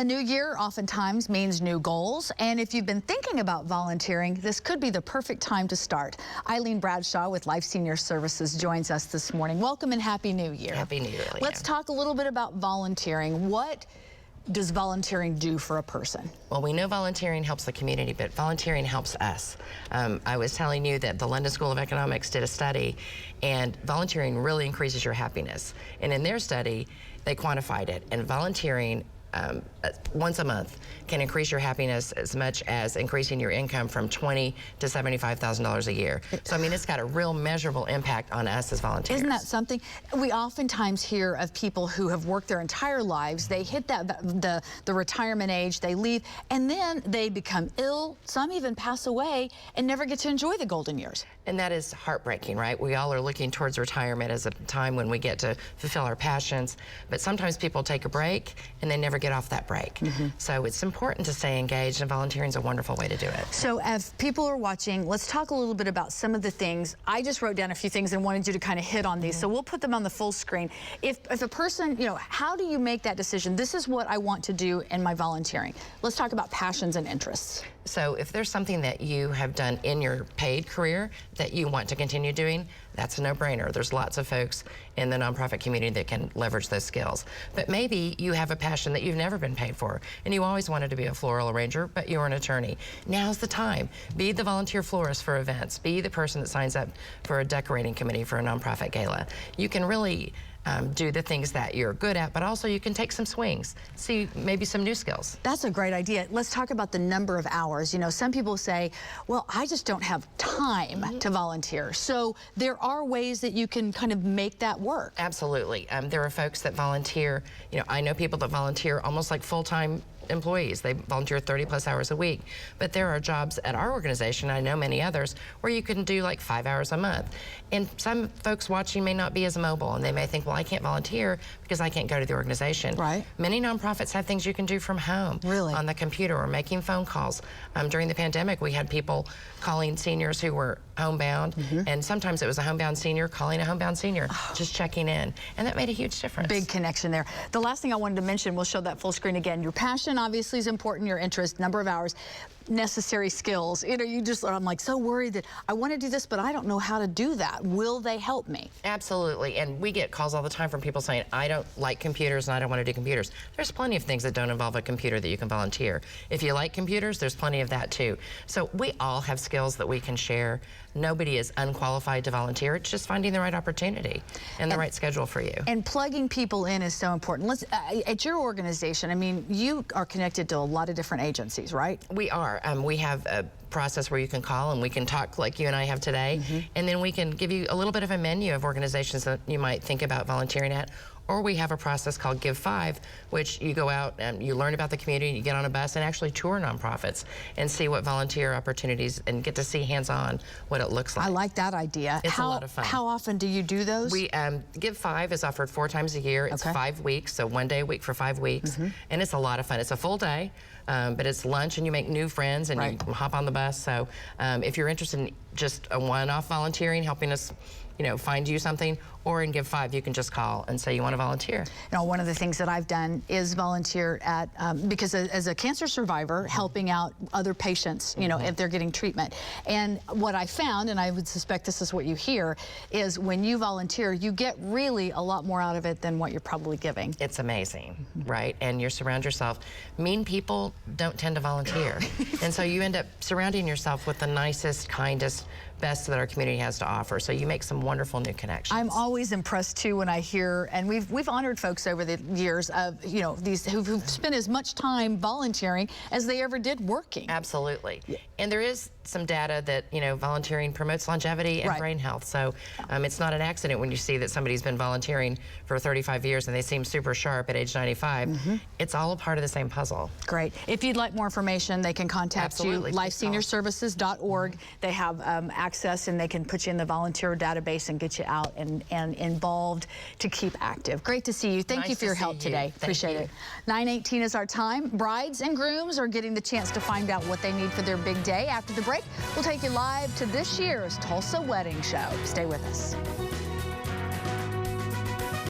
A new year oftentimes means new goals, and if you've been thinking about volunteering, this could be the perfect time to start. Eileen Bradshaw with Life Senior Services joins us this morning. Welcome and Happy New Year. Happy New Year, Leanne. Let's talk a little bit about volunteering. What does volunteering do for a person? Well, we know volunteering helps the community, but volunteering helps us. I was telling you that the London School of Economics did a study, and volunteering really increases your happiness. And in their study, they quantified it, and volunteering once a month can increase your happiness as much as increasing your income from $20,000 to $75,000 a year. So I mean, it's got a real measurable impact on us as volunteers. Isn't that something? We oftentimes hear of people who have worked their entire lives, they hit the retirement age, they leave, and then they become ill, some even pass away and never get to enjoy the golden years. And that is heartbreaking, right? We all are looking towards retirement as a time when we get to fulfill our passions, but sometimes people take a break and they never get off that break. So it's important to stay engaged, and volunteering is a wonderful way to do it. So as people are watching, let's talk a little bit about some of the things. I just wrote down a few things and wanted you to kind of hit on these, so we'll put them on the full screen. If a person, you know, how do you make that decision? This is what I want to do in my volunteering. Let's talk about passions and interests. So if there's something that you have done in your paid career that you want to continue doing, that's a no-brainer. There's lots of folks in the nonprofit community that can leverage those skills. But maybe you have a passion that you've never been paid for, and you always wanted to be a floral arranger, but you're an attorney. Now's the time. Be the volunteer florist for events. Be the person that signs up for a decorating committee for a nonprofit gala. You can really do the things that you're good at, but also you can take some swings, see maybe some new skills. That's a great idea. Let's talk about the number of hours. You know, some people say, well, I just don't have time to volunteer. So there are ways that you can kind of make that work. Absolutely. There are folks that volunteer. You know, I know people that volunteer almost like full-time employees. They volunteer 30+ hours a week. But there are jobs at our organization, I know many others, where you can do like 5 hours a month. And some folks watching may not be as mobile, and they may think, well, I can't volunteer because I can't go to the organization. Right. Many nonprofits have things you can do from home. Really? On the computer or making phone calls. During the pandemic, we had people calling seniors who were homebound, and sometimes it was a homebound senior calling a homebound senior, just checking in. And that made a huge difference. Big connection there. The last thing I wanted to mention, we'll show that full screen again. Your passion obviously is important, your interest, number of hours, necessary skills. You know, I'm like so worried that I want to do this, but I don't know how to do that. Will they help me? Absolutely. And we get calls all the time from people saying, I don't like computers and I don't want to do computers. There's plenty of things that don't involve a computer that you can volunteer. If you like computers, there's plenty of that too. So we all have skills that we can share. Nobody is unqualified to volunteer. It's just finding the right opportunity and the right schedule for you. And plugging people in is so important. Let's at your organization, I mean, you are connected to a lot of different agencies, right? We are. We have a process where you can call and we can talk like you and I have today, and then we can give you a little bit of a menu of organizations that you might think about volunteering at. Or we have a process called Give 5, which you go out and you learn about the community, you get on a bus and actually tour nonprofits and see what volunteer opportunities and get to see hands-on what it looks like. I like that idea. It's a lot of fun. How often do you do those? We Give 5 is offered 4 times a year. It's 5 weeks, so 1 day a week for 5 weeks, and it's a lot of fun. It's a full day, but it's lunch and you make new friends and you hop on the bus. So if you're interested in just a one-off volunteering, helping us, you know, find you something, or in Give 5, you can just call and say you want to volunteer. You know, one of the things that I've done is volunteer at, because as a cancer survivor, helping out other patients, you know, if they're getting treatment. And what I found, and I would suspect this is what you hear, is when you volunteer, you get really a lot more out of it than what you're probably giving. It's amazing, right? And you surround yourself. Mean people don't tend to volunteer. And so you end up surrounding yourself with the nicest, kindest, best that our community has to offer. So you make some wonderful new connections. I'm always impressed too when I hear, and we've honored folks over the years of, you know, these who've spent as much time volunteering as they ever did working. Absolutely. And there is some data that, you know, volunteering promotes longevity and brain health. So it's not an accident when you see that somebody's been volunteering for 35 years and they seem super sharp at age 95. It's all a part of the same puzzle. Great. If you'd like more information, they can contact you, lifeseniorservices.org. They have access and they can put you in the volunteer database and get you out and involved to keep active. Great to see you. Thank you for your help today. Appreciate it. 9:18 is our time. Brides and grooms are getting the chance to find out what they need for their big day. After the break, we'll take you live to this year's Tulsa Wedding Show. Stay with us.